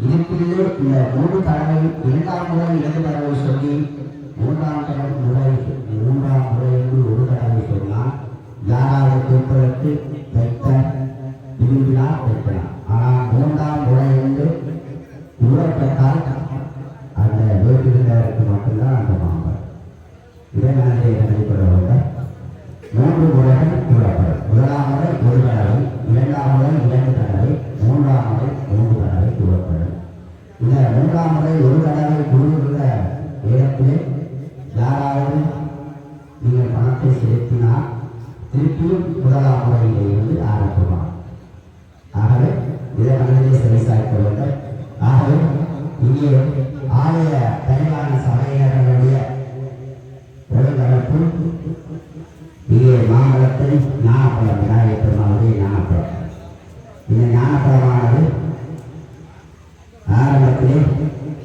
இதுக்குள்ளே இந்த 3 தடவை 2ஆம் முறை 2 தடவை சொல்லி 3ஆம் முறை என்று ஒரு தடவை சொன்னால் யாராவது கேட்பதற்கு வைத்த விரும்பினால் வைக்கலாம். ஆனால் 3ஆம் முறை என்று கூறப்பட்டால் அந்த வேட்டிருந்தவருக்கு மட்டும்தான் அந்த மாம்பழம். இதை மனதிலே கண்டிப்பட வேண்டும். 3 முறைகள் கூறப்படும். 1ஆம் முறை 1 தடவை, 2ஆம் முறை 2 தடவை, 3ஆம் முறை 3 தடவை கூறப்படும். இந்த 3ஆம் முறை 1 தடவை கூறுகிற இடத்திலே யாராவது நீங்கள் பணத்தை செலுத்தினால் திருப்பியும் 1ஆம் முறையிலே இருந்து ஆரம்பமாகும். ஆகவே இதை மனதிலே சரிசாய்க்க வேண்டும். ஆகவே இங்கே ஆலய பரிவார சபையினர்களுடைய ஒழுங்கமைப்பு இங்கே மாம்பழத்தை ஞானப்பழம் விநாயகப் பெருமானுடைய ஞானப்பழம். இந்த ஞானப்பழமானது ஆரம்பத்திலே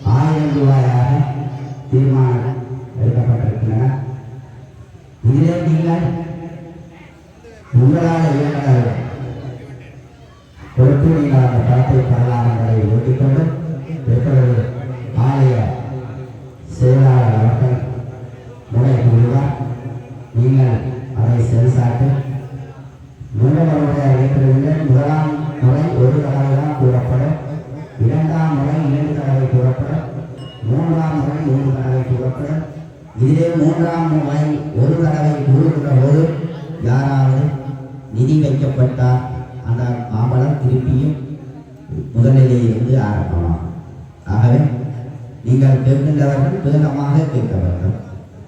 1000 ரூபாயாக தீர்மானம் எடுக்கப்பட்டிருக்கின்றன. இதிலே நீங்கள் உங்களால் இயங்காத கொடுத்து நீங்கள் அந்த பணத்தை பெறலாம் என்பதை ஊட்டிக்கொண்டு எப்பொழுது ஆலய செயலாளர் அவர்கள் முறை கூறுவார். நீங்கள் அதை சரிசாட்டு மூலவருடைய ஏற்றவில்லை. 1ஆம் முறை 1 தடவை தான் கூறப்படும், 2ஆம் முறை 2 தடவை கூறப்படும், 3ஆம் முறை 3 தடவை கூறப்படும். இதிலே 3ஆம் முறை 1 தடவை கூறுகின்ற போது யாராவது நிதி வைக்கப்பட்டால் அந்த மாம்பழம் திருப்பியும் முதலிலே இருந்து ஆரம்பமாகும். ஆகவே நீங்கள் கேட்கின்றவர்கள் வேகமாக கேட்க வேண்டும்.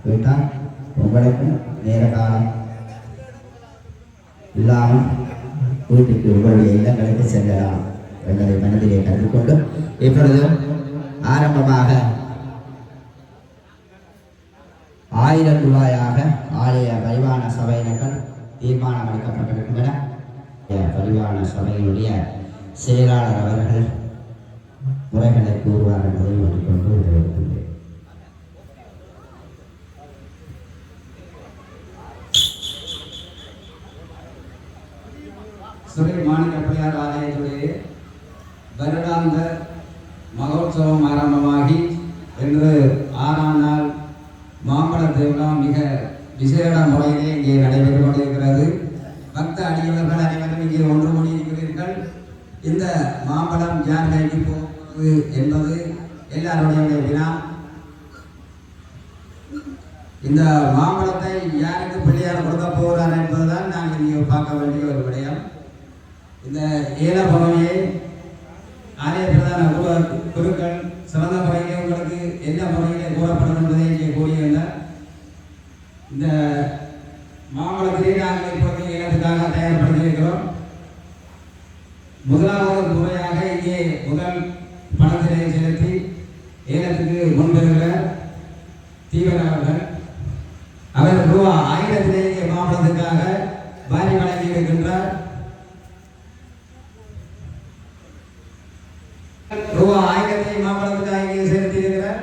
கேட்டால் உங்களுக்கும் நேர காலம் இல்லாமல் வீட்டுக்கு உங்களுடைய இல்லங்களுக்கு செல்லலாம் என்பதை மனதிலே கண்டுகொண்டு இப்பொழுது ஆரம்பமாக 1000 ரூபாயாக ஆலய பரிவான சபையினர்கள் தீர்மானம் எடுக்கப்பட்டிருக்கின்றன. பரிவான சபையினுடைய செயலாளர் அவர்கள் முறைகளை கூறுவார் என்பதை கொண்டு தெரிவிக்கின்றேன். ஸ்ரீ மாணிக்கப்பையார் ஆலயத்துடைய வருடாந்த மகோத்சவம் ஆரம்பமாகி இன்று 6ஆம் நாள் மாம்பழ திருவிழா மிக விசேட முறையிலே இங்கே நடைபெற்றுக் கொண்டிருக்கிறது. பக்த அடியவர்கள் அனைவரும் இங்கே ஒன்று கூடியிருக்கிறீர்கள். இந்த மாம்பழம் யார் கைக்கு போவது என்பது எல்லாருடைய வினா. இந்த மாம்பழத்தை யாருக்கு பிள்ளையார் கொடுக்க போகிறார் என்பதுதான் நாங்கள் இங்கே பார்க்க வேண்டிய ஒரு விடயம். இந்த ஏல பகுதியை ஆலய பிரதான குருக்கள் சிறந்த முறையிலே உங்களுக்கு என்ன முறையிலே கூறப்படும் என்பதை இங்கே கூறியிருந்தார். இந்த மாம்பழத்திலே நாங்கள் இப்போது ஏலத்துக்காக தயார்படுத்தியிருக்கிறோம். முதலாவது முறையாக இங்கே முதல் பணத்தினை செலுத்தி ஏலத்துக்கு முன்வருகிற தீவிரவர்கள் அவர் ரூபாய் 1000 இங்கே மாம்பழத்துக்காக வாரி வழங்கி இருக்கின்றார். ரூபாய் 1000 மாம்பழத்துக்காக இங்கே செலுத்தியிருக்கிறார்.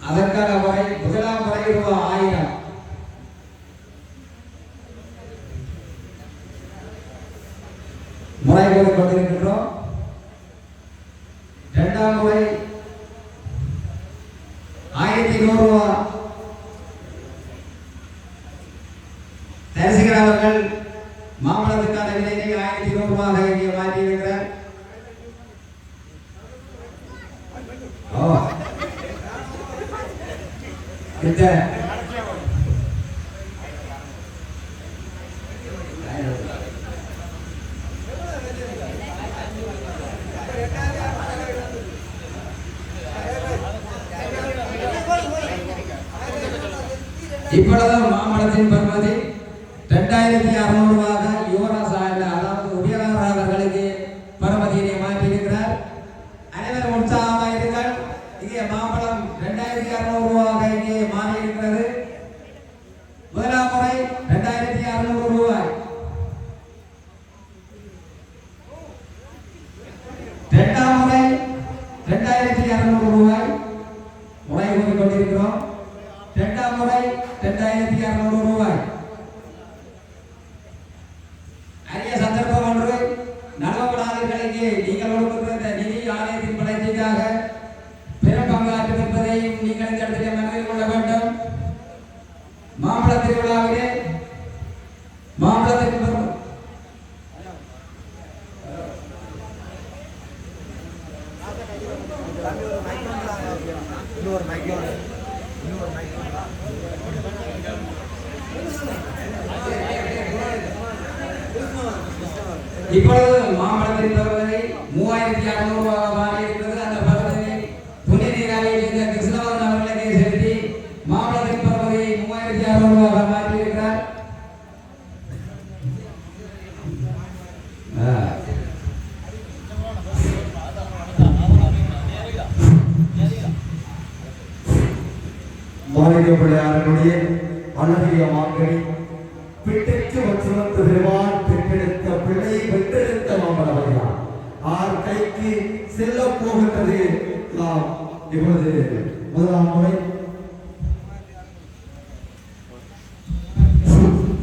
அதற்கான முறை முதலாம் முறை ரூபாய் 1000 முறை கொண்டிருக்கின்றோம். 2ஆம் முறை 1100 ரூபாய் தரிசிக்கிறவர்கள் மாம்பழத்துக்கான விலையை 1100 ரூபாய் இங்கே மாற்றி இருக்கிறார். இப்பொழுது மாம்பழத்தின் பெறுமதி 2600 ரூபாய் யுவராஜ் அதாவது உயர்வாளர்களுக்கு பெறுமதியினை மாற்றியிருக்கிறார். அனைவரும் உற்சாகமாக இருங்கள். இங்கே மாம்பழம் 2600 ரூபாய் இங்கே மாறி இருக்கிறது. முதலாம் முறை 2600 ரூபாய், 2ஆம் முறை 2200 ரூபாய் முறை கொண்டிருக்கிறோம். 2ஆம் முறை 2600 ரூபாய். அரிய சந்தர்ப்பம் ஒன்று நலவப்படாத அவர்களுக்கு நீங்கள் கொடுக்கிற நிதி ஆலயத்தின் வளர்ச்சிக்காக பெரும் பங்காற்றும் என்பதையும் நீங்கள் இந்த இடத்திலே மனதில் கொள்ள வேண்டும். மாம்பழ திருவிழாவிலே மாம்பழத்திற்கு இப்பொழுது மாம்பழத்தின் பருவதை 3600 இருக்கிறது. அந்த பருவத்தை புண்ணிய நீராவியில் இந்த கிருஷ்ணவரன் அவர்களுக்கு செலுத்தி மாம்பழத்தின் பருவதை 3600 மாற்றி இருக்கிறார். மாளிகைப்படையாரனுடைய அழகிய மாங்கனி பிட்டைக்கு வச்சுவந்த பெருமான் பெற்றெடுத்த பிள்ளை வெற்றெடுத்த மாம்பழமையா ஆர் கைக்கு செல்ல போகின்றது. நாம் இப்பொழுது முதலாம் முறை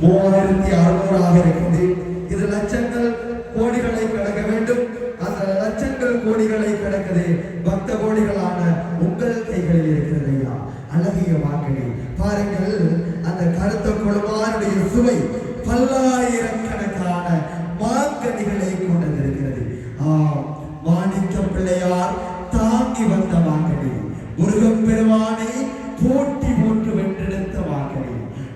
3600 இருக்கிறது. இது லட்சங்கள் கோடிகளை கடக்க வேண்டும். அந்த லட்சங்கள் கோடிகளை கடக்குது. பக்த கோடிகளான உங்கள் கைகளில் இருக்கிறது ஐயா. அழகிய மாங்கனி பாருங்கள். அந்த கருத்த குழுவானுடைய சுவை பல்லாயிரக்கணக்கான மாங்கனிகளை கொண்டிருக்கிறது. மாணிக்க பிள்ளையார் தாங்கி வந்த மாங்கனி, முருகப் பெருமானை போட்டி போட்டு வென்றெடுத்த மாங்கனி.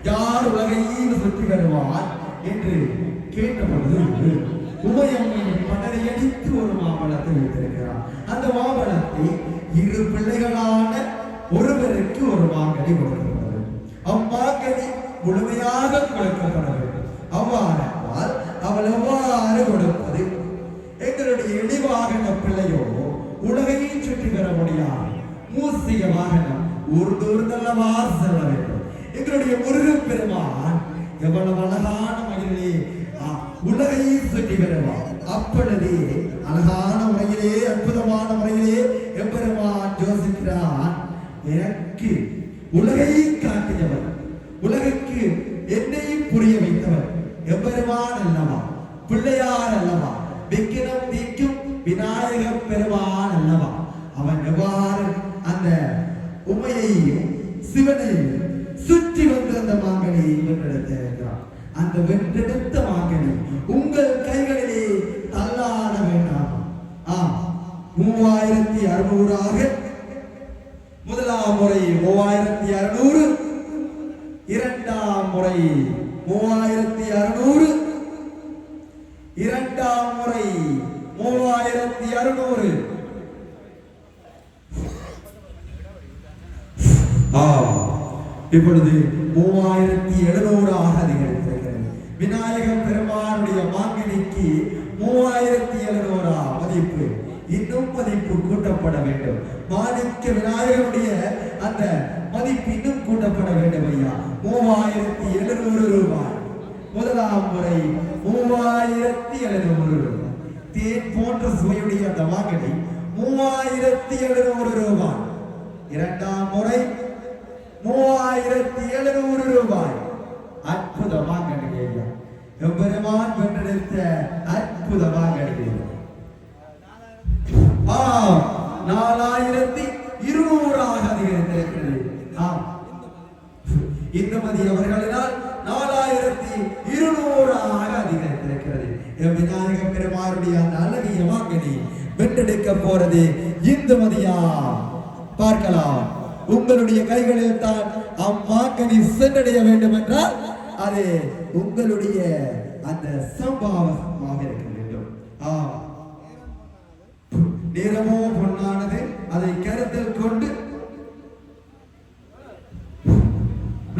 யார் உலகையும் சுற்றி வருவார் என்று கேட்டபொழுது உமையம்மையின் படரையடித்து ஒரு மாம்பழத்தை வைத்திருக்கிறார். அந்த மாம்பழத்தை இரு பிள்ளைகளான ஒருவருக்கு ஒரு மாங்கனி கொடுக்கப்பட்டது. அம்மாங்கனி முழுமையாக கொடுக்கப்பட வேண்டும். அவ்வாறால் அவள் எவ்வாறு கொடுப்பது? எங்களுடைய இடிவாகன பிள்ளையோ உலகையை சுற்றி வர முடியாது. மூசிக வாகனம் ஊர்ந்தல்லவா செல்ல வேண்டும். எங்களுடைய முருகப் பெருமான் எவ்வளவு அழகான மகிழே உலகையை சுற்றி வருவார். அப்பொழுதே அழகான முறையிலே அற்புதமான முறையிலே எம்பெருமான் யோசிக்கிறான். எனக்கு உலகையை காட்டியவர், உலகுக்கு என்னையும் புரிய வைத்தவர் எம்பெருமான் அல்லவா, பிள்ளையார் அல்லவா, விக்கிரம் தீக்கும் விநாயகப் பெருமான் அல்லவா. அவன் எவ்வாறு அந்த உமையையும் சிவனையும் சுற்றி வந்து அந்த மாங்கனியை வென்றெடுத்திருக்கிறான். அந்த வென்றெடுத்த மாங்கனி உங்கள் கைகளிலே தள்ளாட வேண்டாம். 3600 முதலாம் முறை 3600, இரண்டாம் முறை 3600, இரண்டாம் முறை 3600. இப்பொழுது 3700 அதிகரித்திருக்கிறது. விநாயகப் பெருமானுடைய மாங்கனிக்கு 3700 மதிப்பு, இன்னும் மதிப்பு கூட்டப்பட வேண்டும். மாணிக்க விநாயகருடைய அந்த மதிப்பு இன்னும் கூட்டப்பட வேண்டும் ஐயா. 3700 ரூபாய். முதலாம் முறை 3700 ரூபாய். தேன் போன்ற சுவையுடைய அந்த மாங்கனி 3700 ரூபாய். இரண்டாம் முறை 3700 ரூபாய். அற்புத மாங்கனி ஐயா. எம்பெருமான் வென்றெடுத்த அற்புத மாங்கனி. 4200 அதிகரித்திருக்கிறது. இந்துமதி அவர்களினால் 4200 அதிகரித்திருக்கிறது. விநாயகப் பெருமானுடைய அந்த அழகிய மாங்கனி வென்றெடுக்க போறது இந்துமதியா? பார்க்கலாம். உங்களுடைய கைகளில் தான் அம்மாங்கனி சென்றடைய வேண்டும் என்றால் அது உங்களுடைய அந்த சம்பாவமாக இருக்க வேண்டும். நேரமோ பொன்னானது. அதை கருத்தில் கொண்டு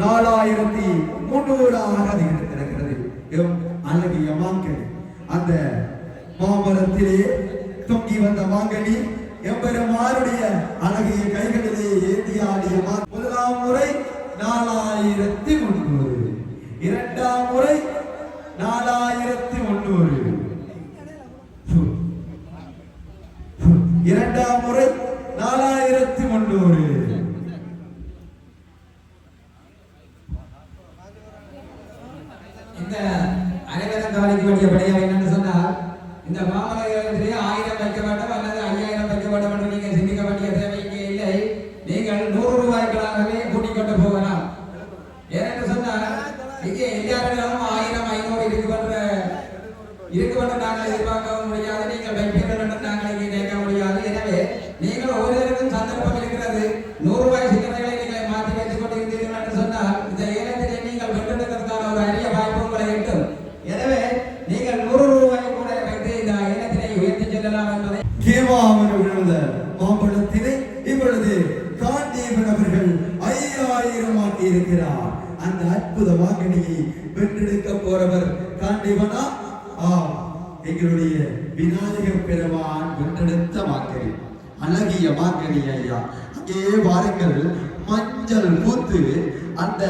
4300 அதிகரித்திருக்கிறது. அழகிய மாங்கனி அந்த மாமரத்திலே தொங்கி வந்த மாங்கனி எம்பெருமானுடைய அழகிய கைகளிலே ஏந்தியாடிய முதலாம் முறை 4300, இரண்டாம் முறை 4300, இரண்டாம் முறை 4300. இந்த அனைவரும் கவனிக்க வேண்டிய விடயம் என்னன்னு சொன்னால், இந்த மாமலை உயர்த்தி செல்லலாம் என்பதை கேவாமல் விழுந்த மாம்பழத்தினை இப்பொழுது காண்டீபன் அவர்கள் 5000 ஆக்கி இருக்கிறார். அந்த அற்புத வாங்கினியை வென்றெடுக்க போறவர் காண்டீபனா? எங்களுடைய விநாயகர் பெருமான் வென்றெடுத்த வாக்கணி, அழகிய வாக்கணி ஐயா. அங்கே பாருங்கள், மஞ்சள் பூத்து அந்த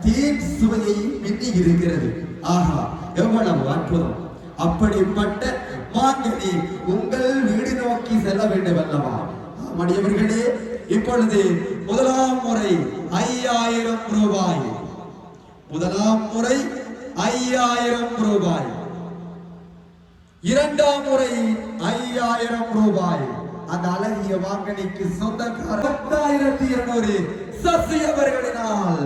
தேன் சுவையை மின்னி இருக்கிறது. ஆஹா, எவ்வளவு அற்புதம்! அப்படிப்பட்ட மாங்கனி உங்கள் வீடு நோக்கி செல்ல வேண்டும் அல்லவா? மடியவர்களே, இப்பொழுது முதலாம் முறை 5000 ரூபாய், முதலாம் முறை 5000 ரூபாய், இரண்டாம் முறை 5000 ரூபாய். அந்த அழகிய வாங்கனிக்கு சொந்தக்காரர் 10200 சசி அவர்களினால்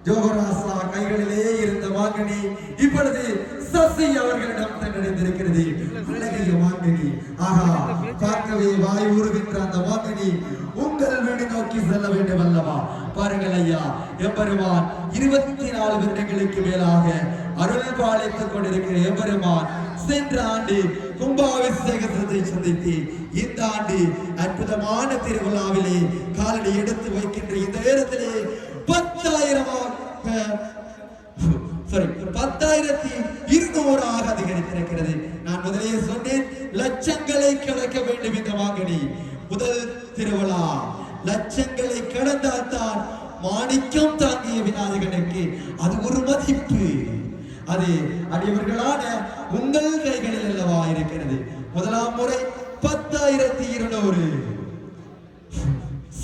ஜோகராசா கைகளிலே இருந்த வாங்கனி இப்பொழுது சசி அவர்களிடம் சென்றடைந்திருக்கிறது. அழகிய வாங்கனி, ஆஹா, பார்க்கவே வாய் ஊறுகின்ற அந்த வாங்கனி உங்கள் வீடு நோக்கி செல்ல வேண்டும் அல்லவா? பாருங்கள் ஐயா, எம்பெருமான் 24 வருடங்களுக்கு மேலாக அருள் பாலித்துக் கொண்டிருக்கிற எம்பெருமான் சென்ற ஆண்டு கும்பாபிஷேகத்தை சந்தித்து இந்த ஆண்டு அற்புதமான திருவிழாவிலே காலடி எடுத்து வைக்கின்ற இந்த நேரத்திலே 10,200 அதிகரித்திருக்கிறது. நான் முதலே சொன்னேன், லட்சங்களை கடக்க வேண்டும் இந்த வாங்கனி. முதல் திருவிழா லட்சங்களை கடந்தால்தான் மாணிக்கம் தாங்கிய விநாயகனுக்கு அது ஒரு மதிப்பு. அது அடியவர்களான உங்கள் கைகளில் அல்லவா இருக்கிறது. முதலாம் முறை 10,200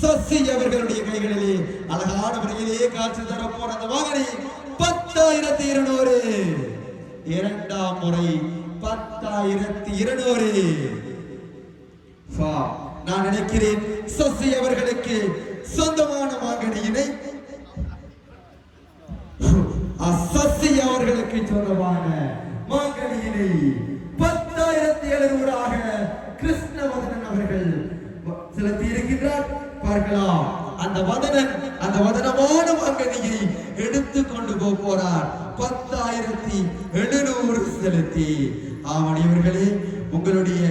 சசி அவர்களுடைய கைகளிலே அழகான முறையிலே காட்சி தரப்போற அந்த வாகனி 10,200. இரண்டாம் முறை 10,200. நான் நினைக்கிறேன் சசி அவர்களுக்கு சொந்தமான வாகனியினை சசி அவர்களுக்கு சொந்தமான வாகனியினை 10,700 கிருஷ்ணவதனன் அவர்கள் செலுத்தி இருக்கின்றார். பார்க்கலாம், அந்த வதனமான வாங்கனியை எடுத்துக்கொண்டு போறார். 10,700 செலுத்தி. ஆவணியவர்களே, உங்களுடைய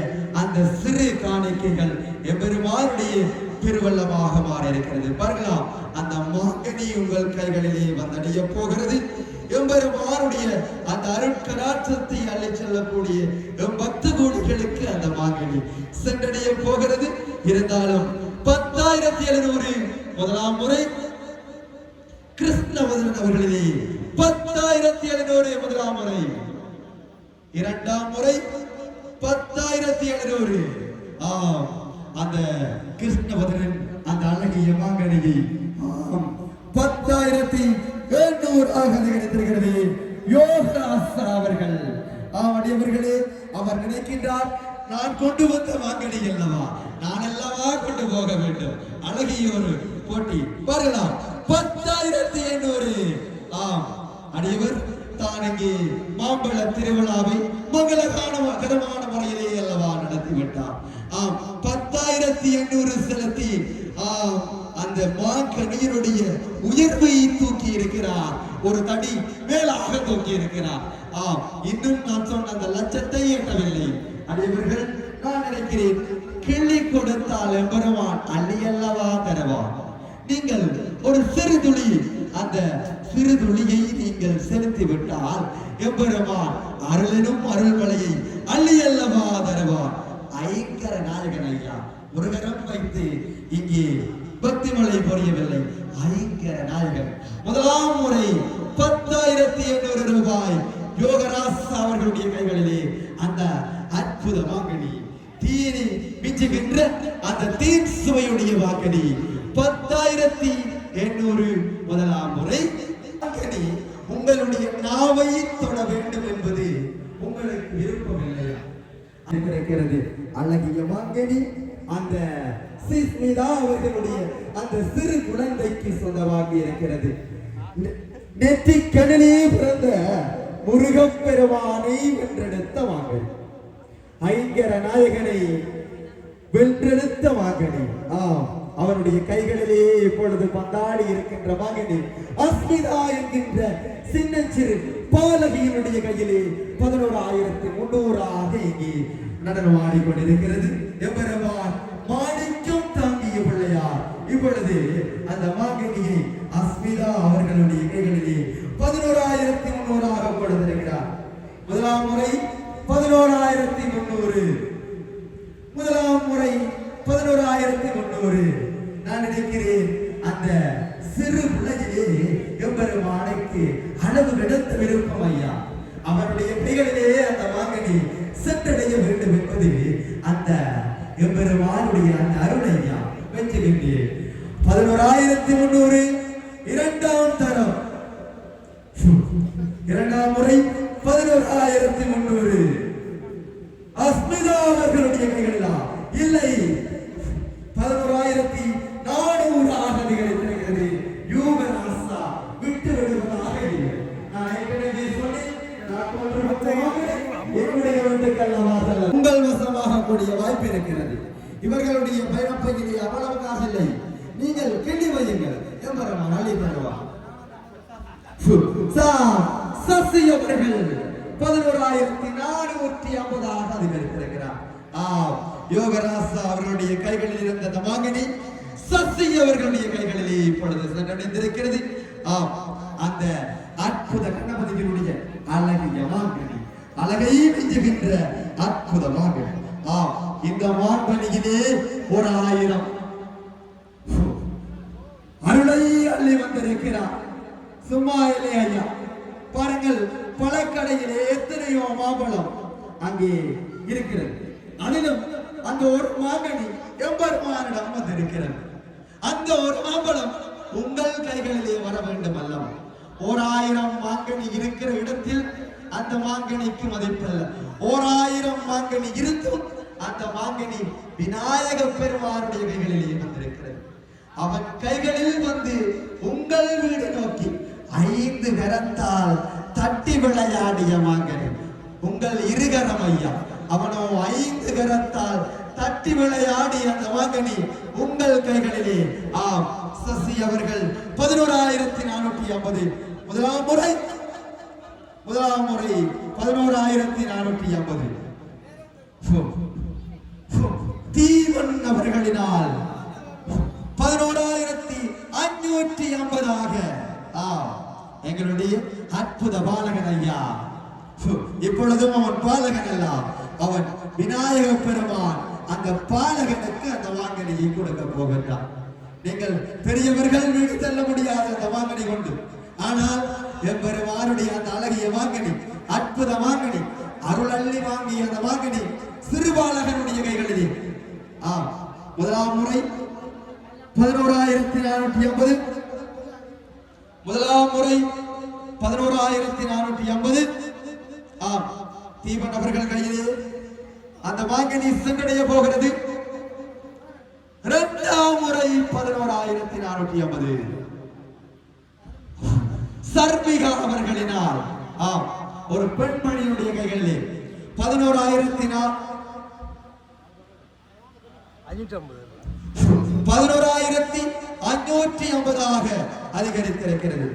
அந்த சிறு காணிக்கைகள் எம்பெருமானுடைய திருவள்ளமாக மாற இருக்கிறது. பார்க்கலாம், அந்த மாங்கனி உங்கள் கைகளிலே வந்தடைய போகிறது. எம்பெருமானுடைய அந்த அருட்கராட்சத்தை அள்ளி செல்லக்கூடிய பக்த கோடிகளுக்கு அந்த மாங்கனி சென்றடைய போகிறது. இருந்தாலும் 10,700 முதலாம் முறை கிருஷ்ணவதனன் அவர்களிலே 10,700 முதலாம் முறை, இரண்டாம் முறை 10,700. அந்த கிருஷ்ணவதனன் அந்த அழகிய மாங்கனியை 10,700 அதிகரித்திருக்கிறது. யோகராசா அவர்கள் அடியவர்களே, அவர் நினைக்கின்றார், நான் கொண்டு வந்த வாங்கனி அல்லவா, நான் அல்லவா கொண்டு போக வேண்டும். அழகிய ஒரு போட்டி. பார்க்கலாம், 10,700. அடியவர் தான் இங்கே மாம்பழ திருவிழாவை மங்களகரமான முறையிலே அல்லவா நடத்திவிட்டார். 10,800 செலுத்தி அந்த மாங்கனியினுடைய உயர்வை தூக்கி இருக்கிறார். ஒரு தடி மேலாக தூக்கி இருக்கிறார். இன்னும் நான் சொன்ன அந்த லட்சத்தை எட்டவில்லை. அடியவர்கள், நான் நினைக்கிறேன், கிள்ளி கொடுத்தால் எம்பெருமான் அள்ளி அல்லவா தருவான். நீங்கள் ஒரு சிறு துளி, அந்த சிறு துளியை நீங்கள் செலுத்தி விட்டால் எம்பெருமான் அருளினும் அருள்மலையை அள்ளி அல்லவா தருவான். ஐங்கர நாயகன் ஐயா முருகரம் வைத்து இங்கே பக்திமலை பொரியவில்லை. ஐங்கர நாயகன் முதலாம் முறை 10,800 ரூபாய் யோகராசா அவர்களுடைய கைகளிலே அந்த அற்புத வாங்கனி, தீனி மிஞ்சுகின்ற அந்த தீன் சுவையுடைய வாங்கனி 10,800 முதலாம் முறை வாங்கனி. உங்களுடைய நாவை தொட வேண்டும் என்பது உங்களுக்கு விருப்பமில்லையா? இருக்கிறது அழகிய வாங்கனி அந்த சிஸ்மிதா அவர்களுடைய அந்த சிறு குழந்தைக்கு சொந்தமாகி இருக்கிறது. நெற்றிக்கடலே பிறந்த முருகப்பெருமானை வென்றெடுத்த வாங்கனி, ஐங்கர நாயகனை வென்றெடுத்த வாங்கனி. அவருடைய கைகளிலே இப்பொழுது பந்தாடி இருக்கின்ற வாங்கனி அஸ்மிதா என்கின்ற சின்னச்சிறு பாலகியினுடைய கையிலே 11,300 இங்கே நடனம் ஆடிக்கொண்டிருக்கிறது. எம்பெருமான் மாணிக்கம் தாங்கிய பிள்ளையார் இப்பொழுது அந்த மாங்கனியை அஸ்மிதா அவர்களுடைய கைகளிலே 11,300 கொடுத்திருக்கிறார். முதலாம் முறை 11,300, முதலாம் முறை 11,300. நான் நினைக்கிறேன் அந்த சிறு பிள்ளையிலே எம்பெருமானுக்கு அளவு எடுத்த விருப்பம் ஐயா. அவருடைய கைகளிலே அந்த மாங்கனி சென்றடைய வேண்டும் என்பது அந்த எம்பெருமானுடைய அந்த அருளையா வெச்சுகின்றேன். 11,300 இரண்டாம் தரம், இரண்டாம் முறை 11,300 அஸ்மிதா அவர்களுடைய கைகளிலா இல்லை 11,400 அதிகரித்திருக்கிறது. யூகராசா விட்டு விடுவதாக இல்லை. நான் ஏற்கனவே சொன்னேன், என்னுடைய வீட்டுக்கெல்லாம் உங்கள் வசமாக கூடிய வாய்ப்பு இருக்கிறது. இவர்களுடைய பயணப்பையிலே அவ்வளவு காசு இல்லை. நீங்கள் கிண்டி வையுங்கள், எம்பெருமான் அள்ளி தருவார். சசி அவர்கள் 11,450 அதிகரித்திருக்கிறார். யோகராசா அவர்களுடைய கைகளில் இருந்த அந்த மாங்கனி சசி அவர்களுடைய கைகளிலே இப்பொழுது சென்றடைந்திருக்கிறது. அந்த அற்புத கணபதியினுடைய அழகிய மாங்கனி, அழகை மிஞ்சுகின்ற அற்புத மாங்கனி. இந்த மாங்கனியிலே 1,000 அருளை அள்ளி வந்திருக்கிறார். சும்மா இல்லை ஐயா. பாருங்கள், பழக்கடையிலே எத்தனையோ மாம்பழம் அங்கே இருக்கிறது. அதிலும் அந்த ஒரு மாங்கனி எம்பெருமானிடம் வந்திருக்கிறது. அந்த ஒரு மாம்பழம் உங்கள் கைகளிலே வர வேண்டும் அல்லவா? 1,000 மாங்கனி இருக்கிற இடத்தில் அந்த மாங்கனிக்கு மதிப்பல்ல. 1,000 மாங்கனி இருந்தும் அந்த மாங்கனி விநாயக பெருமானுடைய கைகளிலே வந்திருக்கிறது. அவன் கைகளில் வந்து உங்கள் வீடு நோக்கி 5 கரத்தால் தட்டி விளையாடிய மாங்கனி உங்கள் இருகரம் ஐயா. அவனோ 5 கரத்தால் தட்டி விளையாடி அந்த மாங்கனி உங்கள் கைகளிலே. சசி அவர்கள் 11,450 முதலாம் முறை 11,450 தீவன் அவர்களினால் 11,550 எங்களுடைய அற்புத பாலகன் ஐயா. இப்பொழுதும் அவன் பாலகன் அல்ல, அவன் விநாயக பெருமான். அந்த பாலகனுக்கு அந்த மாங்கனியை கொடுக்க போகின்றான். நீங்கள் பெரியவர்கள் வீடு செல்ல முடியாது அந்த மாங்கனி கொண்டு. ஆனால் எம்பெருமானுடைய அந்த அழகிய மாங்கனி, அற்புத மாங்கனி, அருள் அள்ளி வாங்கிய அந்த மாங்கனி சிறுபாலகனுடைய கைகளிலே. முதலாம் முறை 11,450, முதலாம் முறை 11,450. தீபன் அவர்கள் கையிலே அந்த மாங்கனி சென்றடைய போகிறது. இரண்டாம் முறை 11,450 சர்மிகா அவர்களினால் ஒரு பெண்மணியுடைய கைகளிலே 11,550 அதிகரித்திருக்கிறது.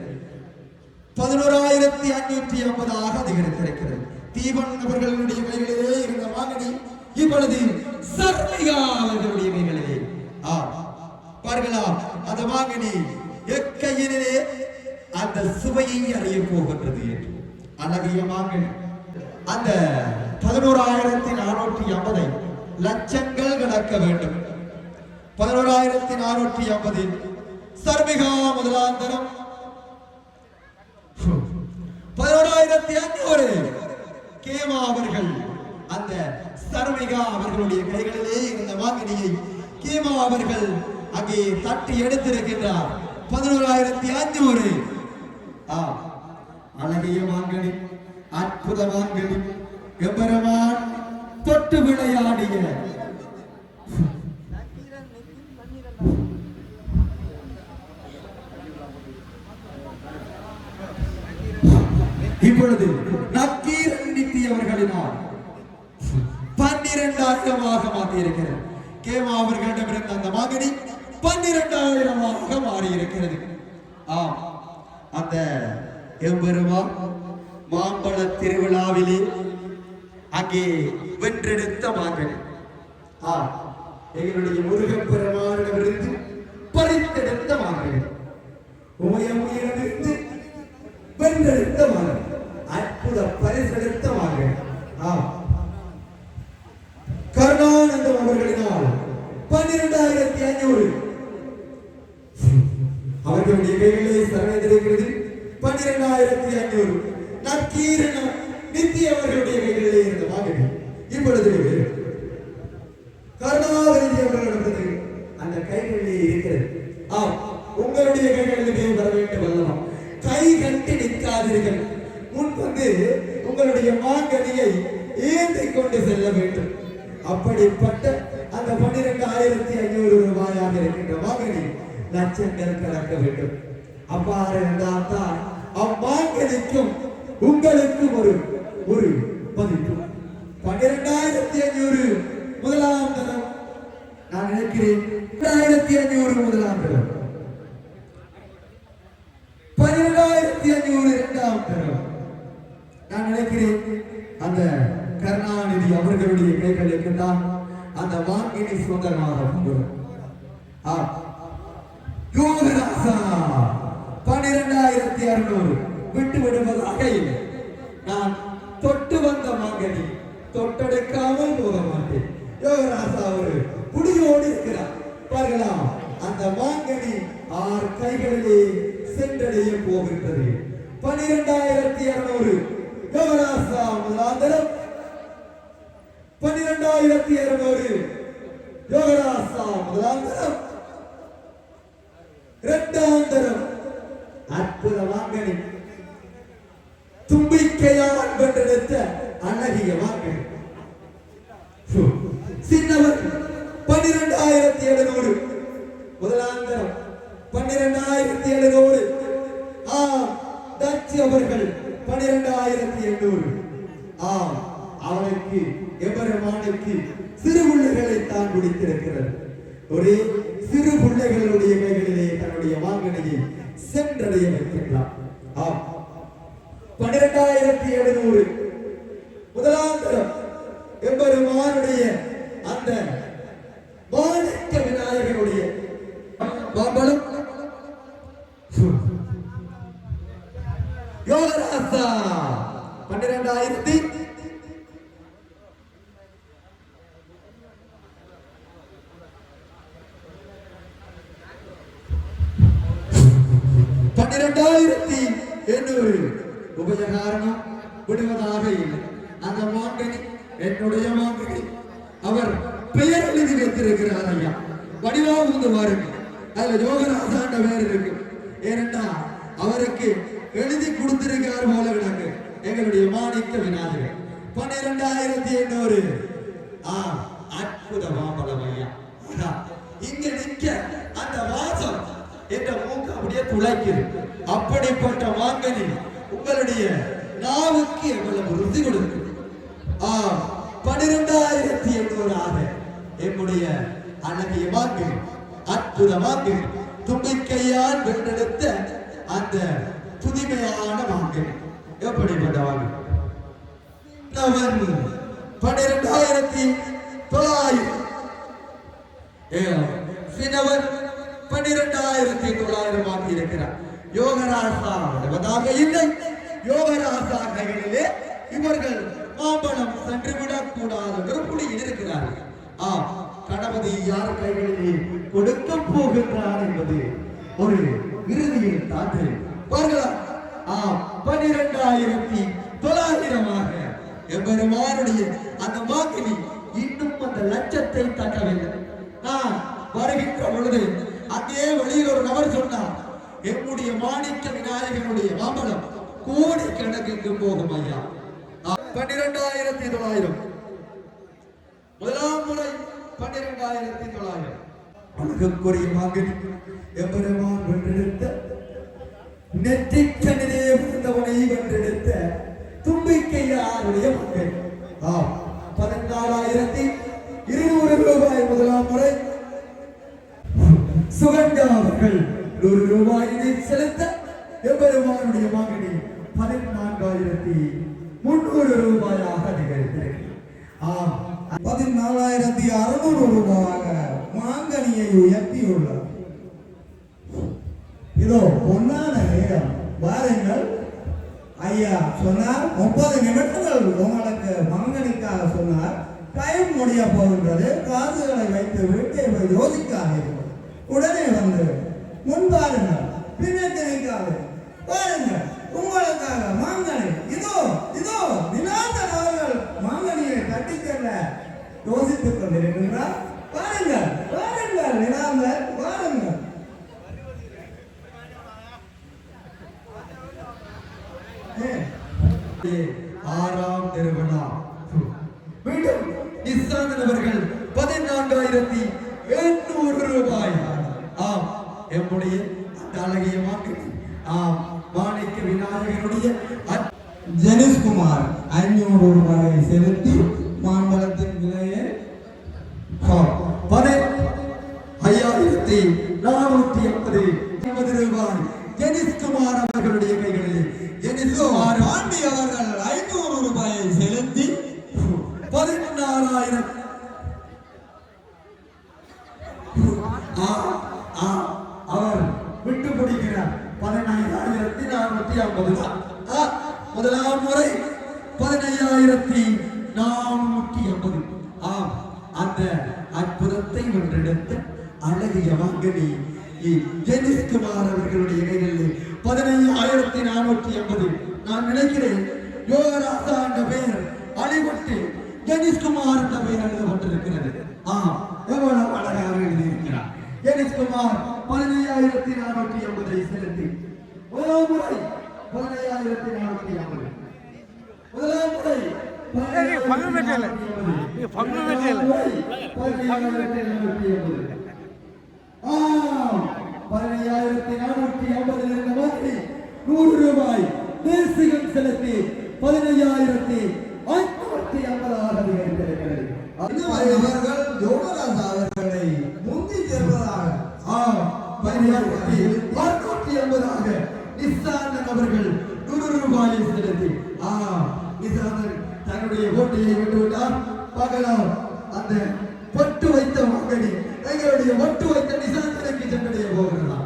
11,550 அதிகரித்திருக்கிறது. தீபன் அவர்களுடைய கைகளிலே இருந்த மாங்கனி இப்பொழுது சர்மிகா அவர்களுடைய கைகளிலே. பார்க்கலாம், அந்த மாங்கனி எக்கையிலே அந்த சுவையை அறிய போகின்றது என்று. அழகிய மாங்கனி அந்த 11,450 லட்சங்கள் கடக்க வேண்டும். 11,450 சர்மிகா முதலாந்தரம். 11,500 கேமா அவர்கள் அந்த சர்மிகா அவர்களுடைய கைகளிலே இருந்த மாங்கனியை கேமா அவர்கள் அங்கே தட்டி எடுத்திருக்கின்றார். 11,500 அழகிய மாங்கனி, அற்புத மாங்கனி, எம்பெருமான் தொட்டு விளையாடிய இப்பொழுது நக்கீரன் நித்தியவர்களினால் 12,000 மாற்றியிருக்கிறது. கேமா அவர்களிடமிருந்த அந்த மாங்கனி 12,000 மாறியிருக்கிறது. அந்த எம்பெருமான் மாம்பழ திருவிழாவிலே அங்கே வென்றெடுத்த மகன் எங்களுடைய முருகப்பெருமானிடமிருந்து பறித்தெடுத்த மகன் உமையம்மையிடமிருந்து வென்றெடுத்த மகன் அற்புத பரிசெடுத்த மகன் கருணானந்தம் அவர்களினால் 12,500 அவர்களுடைய கைகளிலே சரணடைகிறது. 12,500 நக்கீரன் நித்திய அவர்களுடைய கைகளிலே இருந்த மகன் இப்பொழுது கருணாநிதி அவர்களிடமிருந்து அந்த கைகளிலே இருக்கிறது. உங்களுடைய கைகளிலே வர வேண்டும் அல்லவா? கை கட்டி நிற்காதீர்கள். முன் வந்து உங்களுடைய மாங்கனியை ஏந்தி கொண்டு செல்ல வேண்டும். அப்படிப்பட்ட அந்த 12,500 ரூபாயாக இருக்கின்ற மாங்கனி லட்சங்கள் கடக்க வேண்டும். அவ்வாறு இருந்தால்தான் அம்மாங்கனிக்கும் உங்களுக்கும் ஒரு மதிப்பு. 12,500 முதலாம் தரம். நான் நினைக்கிறேன் 12,500 முதலாம் தரம், 12,500 இரண்டாம் தரம். நான் நினைக்கிறேன் அந்த கருணாநிதி அவர்களுடைய கைகளுக்கு தான் அந்த வாங்கினி சொந்தமாக வரும். யோகராசா 12,600 விட்டு விடுவதாக இல்லை. நான் தொட்டு வந்த மாங்கனி தொட்டெடுக்காமல் போக மாட்டேன். யோகராசா ஒரு புடியோடு இருக்கிறார். பார்க்கலாம், அந்த மாங்கனி 6 கைகளிலே சென்றடைய போகின்றது. 12,200 யோகராசா முதலாந்தரம், 12,200 யோகராசா முதலாந்தரம், இரண்டாந்தரம். அற்புத மாங்கனி தும்பிக்கையால் வென்றெடுத்த அழகிய மாங்கனி. சின்னவர் 12,700 முதலாந்தரம், 12,700. டச்சு அவர்கள் 12,800. அவனுக்கு எவரமானுக்கு சிறு பிள்ளைகளை தான் பிடித்திருக்கிறது. ஒரே சிறு பிள்ளைகளுடைய கைகளிலே தன்னுடைய மாங்கனியை சென்றடைய வைக்கின்றார். 12,700 முதலாந்தரம் எம்பெருமானுடைய அந்த மாணிக்க விநாயகனுடைய மாம்பழம் யோகராசா 12,000 12,800 உபயகாரணம் விடுவதாக இல்லை. அந்த மாங்கனி என்னுடைய மாங்கனி. அவர் பெயர் எழுதி வைத்திருக்கிறார். ஐயா வடிவாக வாருங்க, அதுல யோகராசாண்ட பேர் இருக்கு. ஏனென்றா அவருக்கு எழுதி கொடுத்திருக்கிறார் போல விளக்கு எங்களுடைய மாணிக்க விநாயகர். 12,800 அற்புத மாம்பழம் ஐயா. இங்க நிற்க அந்த வாசம் என்ற மூக்கு அப்படியே துளைக்குது. அப்படிப்பட்ட மாங்கனி உங்களுடைய நாவுக்கு எவ்வளவு ருசி கொடுக்கும். 12,800 ஆக என்னுடைய அழகிய மாங்கனி, அற்புத மாங்கனி, தும்பிக்கையால் வென்றெடுத்த அந்த புதுமையான மாங்கனி. எப்படிப்பட்ட மாங்கனி? 12,900. சின்னவர் 12,900 ஆகி இருக்கிறார். யோகராசா விடுவதாக இல்லை. யோகராசா கைகளிலே இவர்கள் மாம்பழம் சென்றுவிடக் கூடாது புள்ளியில் இருக்கிறார்கள். கணபதி யார் கைகளிலே கொடுக்க போகின்றார் என்பது ஒரு இறுதியில் தான் தெரியும். 12,900 எம்பெருமானுடைய அந்த மாங்கனி இன்னும் அந்த லட்சத்தை தட்டவில்லை. நான் வருகின்ற பொழுது அதே வழியில் ஒரு நபர் சொன்னார், என்னுடைய மாணிக்க விநாயகனுடைய மாம்பழம் கோடி கணக்குக்கு போகும் ஐயா. 12,900 முதலாம் முறை 12,900 அழகுக்குரிய மாங்கனி எம்பெருமான் வென்றெடுத்த நெற்றிக்கண்ணிலே விழுந்தவனை வென்றெடுத்த தும்பிக்கையாருடைய மாங்கனி. 14,200 ரூபாய் முதலாம் முறை சுகண்டா அவர்கள் 100 ரூபாயினை செலுத்த எம்பெருமானுடைய மாங்கனி 14,300 500 ரூபாயாக அதிகரித்திருக்கிறது. ஆம், 14,600 ரூபாயாக மாங்கனியை உயர்த்தியுள்ளார். இதோ பொன்னான நேரம், வாருங்கள். ஐயா சொன்னார் 30 நிமிடங்கள் உங்களுக்கு மாங்கனிக்காக சொன்னார். டைம் முடிய போகின்றது. காசுகளை வைத்து வீட்டை போய் யோசிக்காதீர்கள். உடனே வந்து முன்பாருங்கள், பின்னத்தை நிற்காது பாருங்கள். உங்களுக்காக மாங்கனி இதோ இதோ தினாதன் அவர்கள் மாங்கனியை கட்டிக்கொள்ள யோசித்துக் கொண்டிருக்கின்றார். பாருங்கள் பாருங்கள் நிலாந்தர், பாருங்கள். ஆறாம் திருவிழா மீண்டும் நிசாந்தன் அவர்கள் 14,800 ரூபாய். ஆம், எம்முடைய அந்த அழகிய மாங்கனி, ஆம், மாணிக்க விநாயகருடைய ஜெனிஸ்குமார் 500 ரூபாயை செலுத்தி மாம்பழத்தின் விலையை 5,480 ரூபாய் ஜெனிஸ்குமார் அவர்களுடைய கைகளில் ஜெனிஸ்குமார் பாண்டி அவர்கள் 500 ரூபாயை செலுத்தி 16,000. அவர் விட்டு பிடிக்கிறார் 15,450 தான். முதலாம் முறை 15,450. ஆம், அந்த அற்புதத்தை வென்றெடுத்த அழகிய மாங்கனி ஜெனிஸ்குமார் அவர்களுடைய கைகளில் 15,450. நான் நினைக்கிறேன் யோகராசா என்ற பெயர் அழிபட்டு ஜெனிஸ்குமார் என்ற பெயர் எழுதப்பட்டிருக்கிறது. எவ்வளவு அழகாக எழுதியிருக்கிறார். ஜெனிஸ்குமார் 15,450 செலுத்தி முதலாம் முறை 15,450. முதலாம் முறை 15,450 இருந்த மாதிரி 100 ரூபாய் தேசிகம் செலுத்தி 15,550 அதிகரித்திருக்கிறது. அவர்கள் யோகராஜா அவர்களை முந்தி செல்வதாக 15,650 நிசாந்தன் அவர்கள் 100 ரூபாயை செலுத்தி நிசாந்தன் தன்னுடைய ஓட்டையை விட்டுவிட்டார். பார்க்கலாம், அந்த பொட்டு வைத்த மாங்கனி எங்களுடைய ஒட்டு வைத்த நிசாந்தனுக்கு சென்றடைய போகிறதா?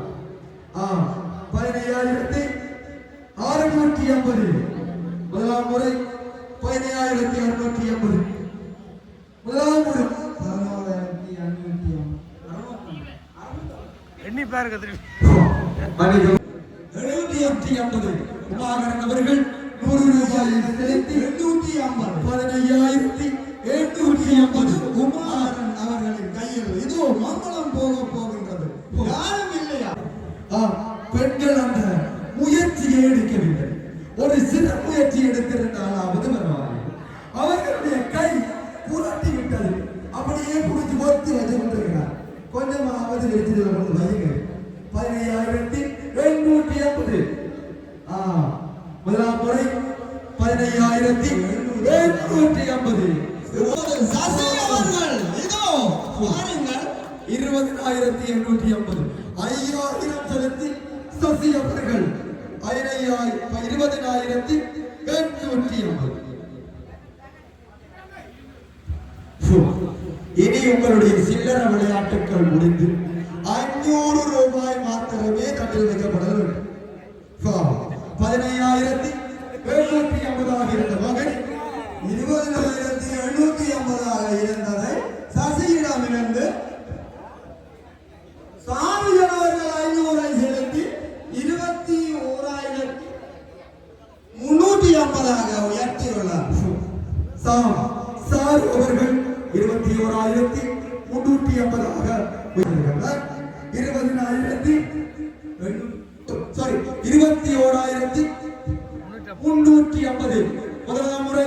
15,650. முதலாம் முறை 15,650. முதலாம் முறை 14,550. எண்ணி பாருங்க. 750. உமாகரன் அவர்கள் 100 ரூபாயை செலுத்தி 15,850. உமாரன் அவர்களின் கையில் இதோ மங்களம் போக போகின்றது. யாரும் இல்லையா? பெண்கள் அந்த முயற்சியை எடுக்கவில்லை. ஒரு சிறு முயற்சி எடுத்திருந்தாலாவது பரவாயில்லை. அவர்களுடைய கை புரட்டி விட்டது. அப்படியே புடிச்சு ஒத்தி வச்சு கொண்டிருக்கிறார். கொஞ்சமாவது எடுத்து வைங்க. 15,850. முதலாம் முறை 15,850. சசி அவர்கள் இதோ பாருங்கள். 20,850. 5,000 செலுத்தி சசி அவர்கள் 20,850. இனி உங்களுடைய சில்லற விளையாட்டுகள் முடிந்து 500 ரூபாய் மாத்திரமே தட்டில் வைக்கப்பட வேண்டும். 15,750 இருந்த மகன் 20,850 இருந்ததை சசியிடமிருந்து சாமிகள் அவர்கள் 500 செலுத்தி 21,350 உயர்த்தியுள்ளார். சார் அவர்கள் 21,350 உயர்த்தியுள்ளார். 21,350. முதலாம் முறை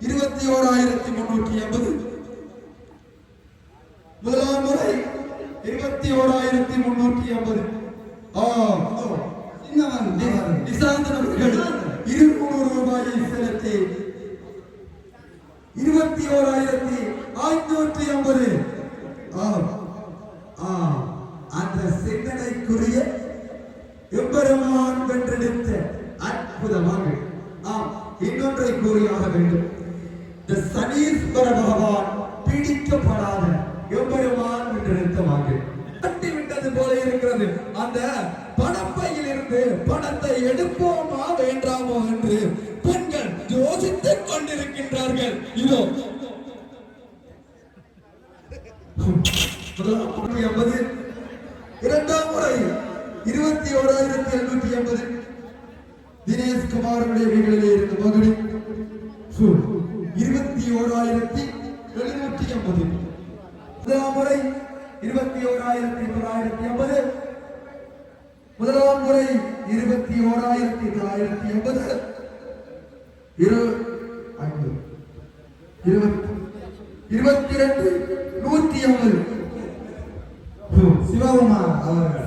21,350. முதலாம் முறை 21,350. நிசாந்தன் அவர்கள் 200 ரூபாயை செலுத்தி 21,550. அந்த சிந்தனைக்குரிய எம்பெருமான் வென்றெடுத்த அற்புதமாக இன்னொன்றை கூறி வேண்டும். இந்த சனீஸ்வர பகவான் பிடிக்கப்படாத எம்பெருமான் என்று நிறுத்தமாக கட்டி விட்டது போல இருக்கிறது. அந்த பணப்பையில் இருந்து பணத்தை எடுப்போமா வேண்டாமோ என்று பெண்கள் யோசித்துக் கொண்டிருக்கின்றார்கள். இதோ 50 இரண்டாம் முறை 21,780 தினேஷ் குமாருடைய கைகளிலே இருந்த மகடி 21,780 முதலாம் முறை 21,980 முதலாம் முறை 21,980 22,150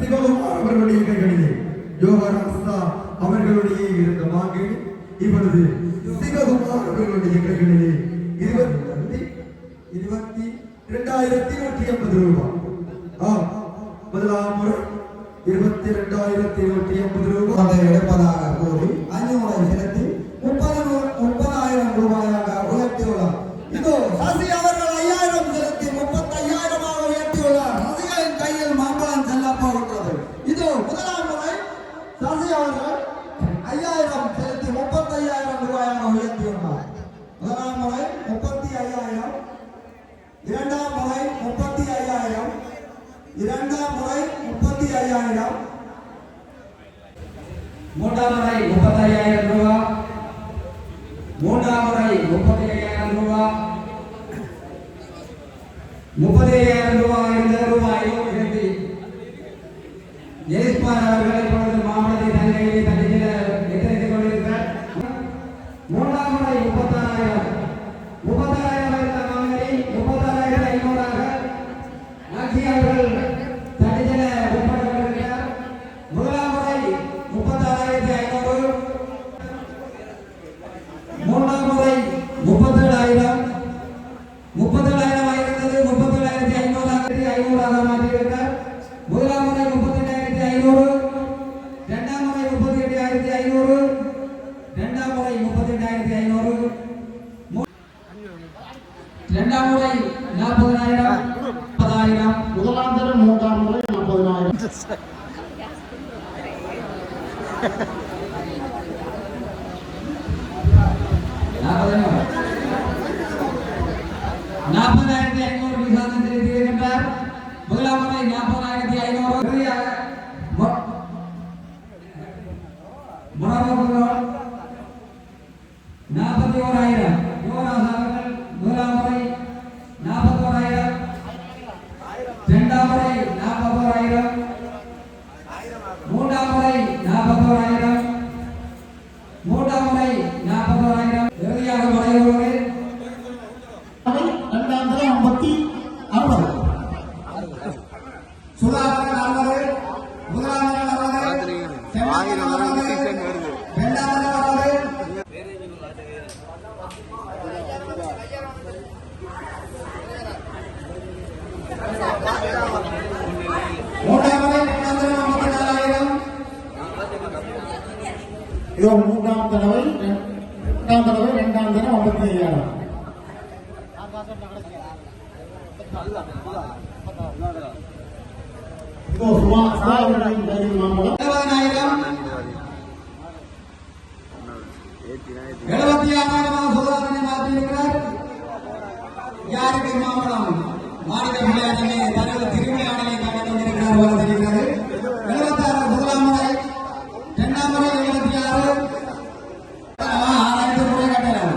சிவகுமார் அவர்களுடைய கைகளிலே யோகராசா அவர்களுடைய இருந்த வாங்கி இப்பொழுது சிவகுமார் அவர்களுடைய கைகளிலே 22,150 ரூபாய். முதலாம் முறை 22,150 ரூபாய் எடுப்பதாக கூறி 500 செலுத்தி 30,000 ரூபாயாக உயர்த்தியுள்ளார். இதோ சசி அவர்கள் 5,000 செலுத்தி 35,000 உயர்த்தியுள்ளார். சசிகளின் கையில் மாம்பழம் செல்ல போகின்றது. இதோ முதலாம் முறை சசி அவர்கள் 5,000 செலுத்தி 35,000 ரூபாயாக உயர்த்தியுள்ளார். முதலாம் முறை 35,000, இரண்டாம் முறை 35,000, இரண்டாம் முறை 35,000, மூன்றாம் முறை 35,000 ரூபாய், மூன்றாம் முறை 35,000 ரூபாய், 30,000 ரூபாய் இருந்த ரூபாயும் உயர்த்தி ஜெயஸ்பால் அவர்கள் இப்பொழுது மாமல்லத்தை தங்கையை தட்டிச்சிட எத்தனைத்துக் கொண்டிருக்கிறார். மூன்றாம் முறை 36,000, 36,000 இருந்த மாமல்லி 36,500 ஆட்சி அவர்கள் தட்டிச்சிட உட்பட்டு கொண்டிருக்கிறார். முதலாம் முறை 36,500, மூன்றாம் முறை 37,000, 37,000 இருந்தது 37,500 மாற்றிவிட்டார். முதலாம் முறை 38,500, இரண்டாம் முறை 38,500, இரண்டாம் முறை 38,500, இரண்டாம் முறை 40,000, 10,000, முதலாம் தரம் மூன்றாம் முறை 40,000. 40,500 விசாரணை தெரிவிக்கின்றார். முதலாம் முறை 40,500 முனவர்கள் 41,000 யுவராஜ் அவர்கள் முதலாம் முறை 41,000, இரண்டாம் முறை 41,000, மூன்றாம் முறை 41,000, மூன்றாம் முறை 41,000 இறுதியாக மலையூரில் இரண்டாம் தரம் 50,60. சுதாகரன் 60, முதலாம் முறை 60, இரண்டாம் முறை 60, மூன்றாம் முறை 54,000. இதோ மூன்றாம் தடவை இரண்டாம் தரம் 55,000. இதோ சுமாரின் கையில் மாம்பழம் 76,000 சுதாகரனை மாற்றியிருக்கிறார். யாருக்கு மாம்பழம் மாநில விளையாட்டிலே தனது திருவிளையாடலை காட்டிக் கொண்டிருக்கிறார் போல தெரிகிறது. 76 முதலாம் முறை, இரண்டாம் முறை 76, 6,000 முறை கட்டலாம்.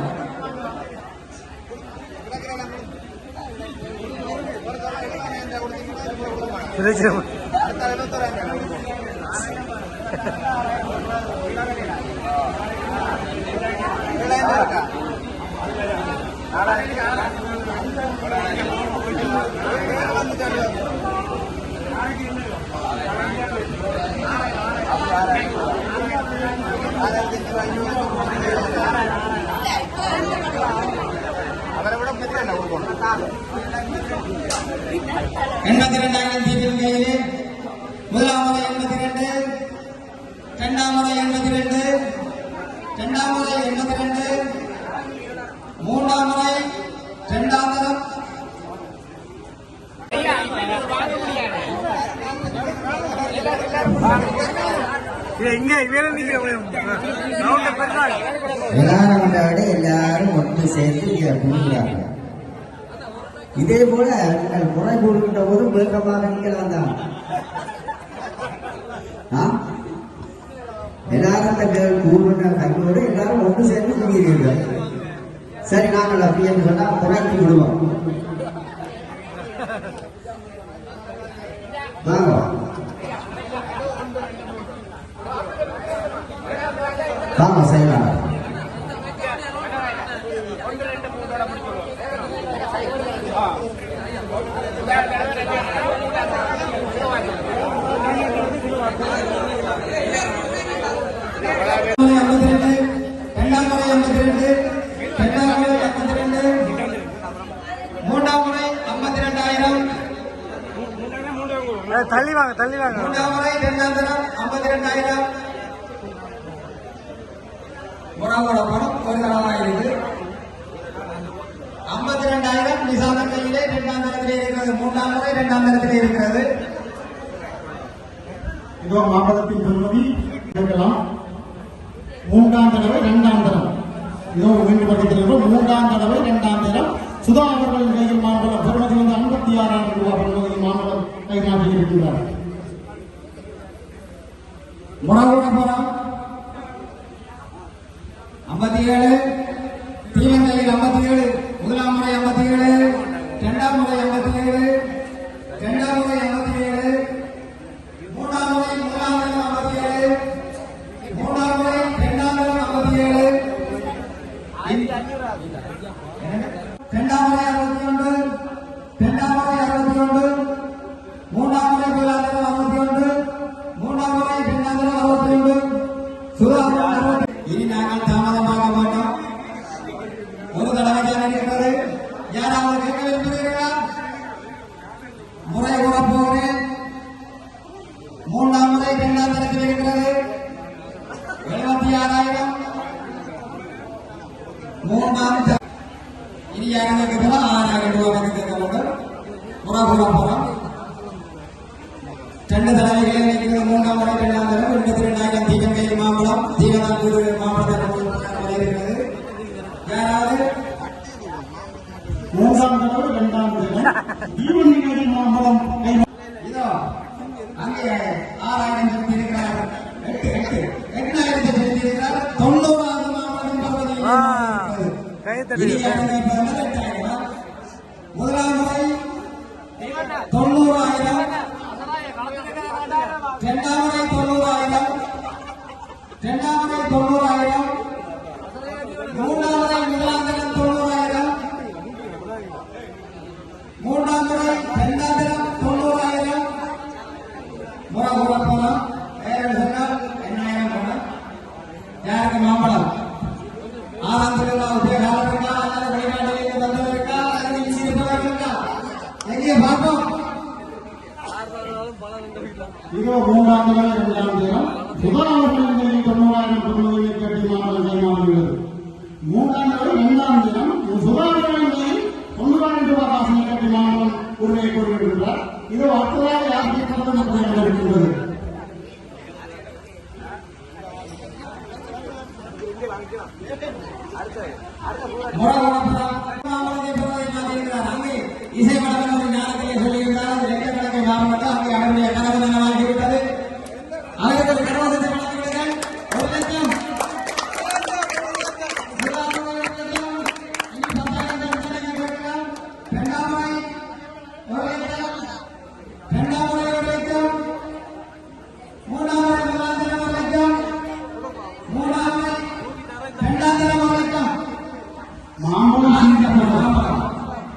கையிலே முதலாம் முறை 82, இரண்டாம் முறை 82, இரண்டாம் முறை 82, மூன்றாம் முறை இரண்டாம் தரம் எல்லாரும் ஒன்று சேர்ந்து கொடுக்கிறாங்க. இதே போல நீங்கள் முறை கூறுகின்ற போது வேகமாக நீங்கள் வந்தாங்க. எல்லாரும் கூறுகின்ற கையோடு எல்லாரும் ஒன்று சேர்ந்து கூறுகிறீர்கள். சரி, நாங்கள் அப்படி என்று சொன்னால் முறைக்கு விடுவோம். வாங்க வாங்க செய்யலாம். தள்ளி வாங்க தள்ளி வாங்க. மூன்றாம் முறை இரண்டாம் தரம் 52,000. முறாவோட பணம் ஒரு தரமாக இருக்கு. 52,000 நிசாந்தர் கையிலே இரண்டாம் தரத்திலே இருக்கிறது. மூன்றாம் முறை இரண்டாம் தரத்திலே இருக்கிறது. இதோ மாம்பழத்தின் பெறுமதி கேட்கலாம். மூன்றாம் தடவை இரண்டாம் தரம். இதோ மீண்டும் படிக்கிறோம். மூன்றாம் தடவை இரண்டாம் தரம். சுதா அவர்களின் கையில் மாம்பழம் பெறுமதி வந்து 56,000 ரூபாய் பெறுமதியில் மாம்பழம் கைநாட்டில் இருக்கிறார். முறாவோட பணம் 57. தீவங்கையில் 57. முதலாம் முறை 57. இரண்டாம் முறை 57. இரண்டாம் முறை 57. மூன்றாம் முறை முதலாம் முறை 57. மூன்றாம் முறை இரண்டாம் முறை 57. இரண்டாம் முறை 61. இரண்டாம் முறை 61. மூன்றாம் முறை முதலாம் முறை 61. மூன்றாம் முறை இரண்டாம் முறை 61. சுதா இனி நாங்கள் தாமதமாக மாட்டோம். ஒரு தடவை தான் இருக்கிறது. யாராவது கேட்க விரும்புகிறீர்களா? முறை கூற போகிறேன். மூன்றாம் முறை இரண்டாம் தரத்தில் இருக்கிறது. 76,000. மூன்றாம் இனி யாரும் கேட்கலாம். 6,000 ரூபாய் கேட்க வேண்டும். முறை கூற போறோம். 2 தடவைகள் இருக்கிறது. மூன்றாம் முறை இரண்டாம் தரம் 22,000. தீவங்கையில் மாம்பழம் தீவனாக்கூறு மாம்பழத்தை இருக்கிறது. யாராவது மூன்றாம் தடவை இரண்டாம் தரம் தீவனின் மாம்பழம் இதோ அங்கே 6,000 செலுத்தி இருக்கிறார். 8,000 செலுத்தி இருக்கிறார். 90,000 மாம்பழம் கைத்தடி முதலாம் முறை 90,000. இரண்டாம் முறை 90,000. இரண்டாம் முறை 90,000. மூன்றாம் முறை முதலாம் தரம் 90,000. மூன்றாம் முறை இரண்டாம் தரம் 90,000. முறை கூற போறோம். சொன்னால் 8,000 போனோம். யாருக்கு மாம்பழம்? ஆரம்பத்தில் உபயோகம் இருக்கா அல்லது வெளிநாட்டிலிருந்து வந்தவருக்கா அல்லது இங்கே இருப்பவர்களுக்கா? எங்கே பார்ப்போம். இதோ மூன்றாம் தடவை இரண்டாம் தரம் சுதா அவர்களின் கையில் 90,000 பெறுமதியை கட்டி மாம்பழம் கைமாறுகிறது. மூன்றாம் தடவை இரண்டாம் தரம் சுதா அவர்களின் கையில் 90,000 ரூபாய் காசனை கட்டி மாம்பழம் உரிமையை கூறிவிடுகிறார். இதோ அடுத்ததாக யார் கேட்கிறது என்று இருக்கின்றது. இசை மடங்கள் ஞானத்திலே சொல்லியிருந்தால் லட்சக்கணக்கை மாவட்டம் அங்கே அவருடைய கனவு நனவாகிவிட்டது. அவர்கள் கனவசத்தை வழங்கிவிடுங்கள். 1,00,000. இரண்டாம் முறை 1,00,000. இரண்டாம் முறை 1,00,000. மூன்றாம் முறை முதலாம் தரம் 1,00,000. மூன்றாம் முறை இரண்டாம் தரம் 1,00,000.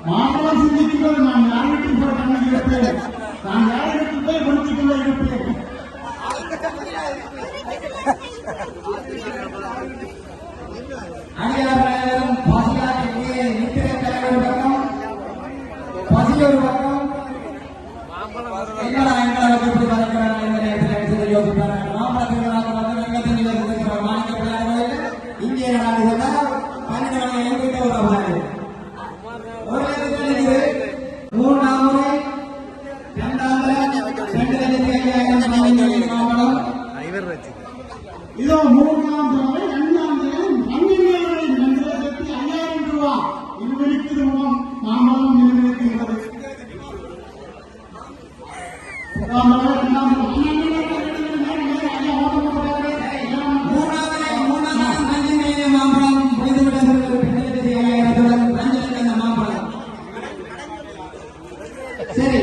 மாம்பழம் சிந்திக்கும்போது நான் யாருக்கு போய் கண்ணு இருப்பேன். நான் யாருக்கு போய் கொடுத்துக்கொள்ள இருப்பேன். அணியாளர்களும் பசியாற்றிய நித்திர தலைவர் பக்கம் பசி ஒரு பக்கம் எங்களை எப்படி வளர்க்கிறாங்க என்பதை யோசிப்பாங்க. மாம்பழத்திற்கு வந்து வெங்கத்தின் மாணிக்க பிள்ளையார்கள் இங்கே நாடு சொன்னால் 12 எங்கிட்ட ஒரு சரி,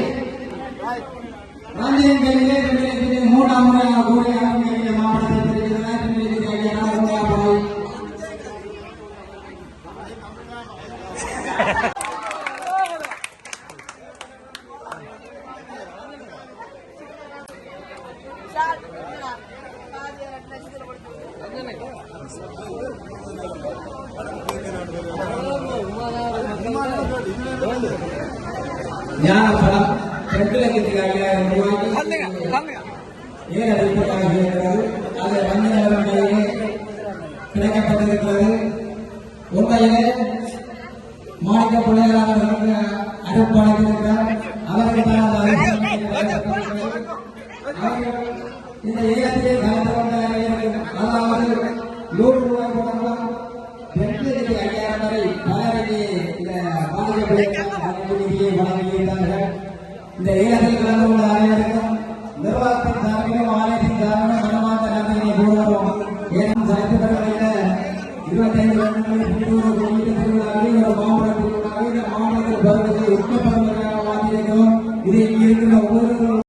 ராஜ்யம் கையிலே மூன்றாம் முறையாக கூடிய மாவட்டத்தை பெறுகிறார். ஞானபலம் 2,50,000 ரூபாய்க்கு ஏல விற்பனையாக இருக்கிறது. அது வங்கி நிலவரங்களிலே கிடைக்கப்பட்டிருக்கிறது. உண்மையிலே மாநில பிள்ளைகளாக அனுப்பப்பட்டிருக்கிறார். அவர்கள் இந்த ஏலத்திலே கலந்து கொண்ட அதாவது ரூபாய் போனவர்கள் 2,50,000 வரை பலருக்கு இந்த மாநில பிள்ளைகளை வழங்கியிருந்தார்கள். இந்த ஏலத்தில் கலந்து கொண்ட அனைவருக்கும் நிர்வாகத்தின் சார்பிலும் ஆலயத்தின் சார்பிலும் மனமார்ந்த நன்றியை கூறுகிறோம். ஏனும் சரித்திரங்களில் 25 வருடங்களில் ஒரு மாவட்டத்தில் மாநிலத்தில் வருவதை உட்கப்படும் மாற்றியிருக்கிறோம். இதை இங்கே இருக்கிற ஒவ்வொரு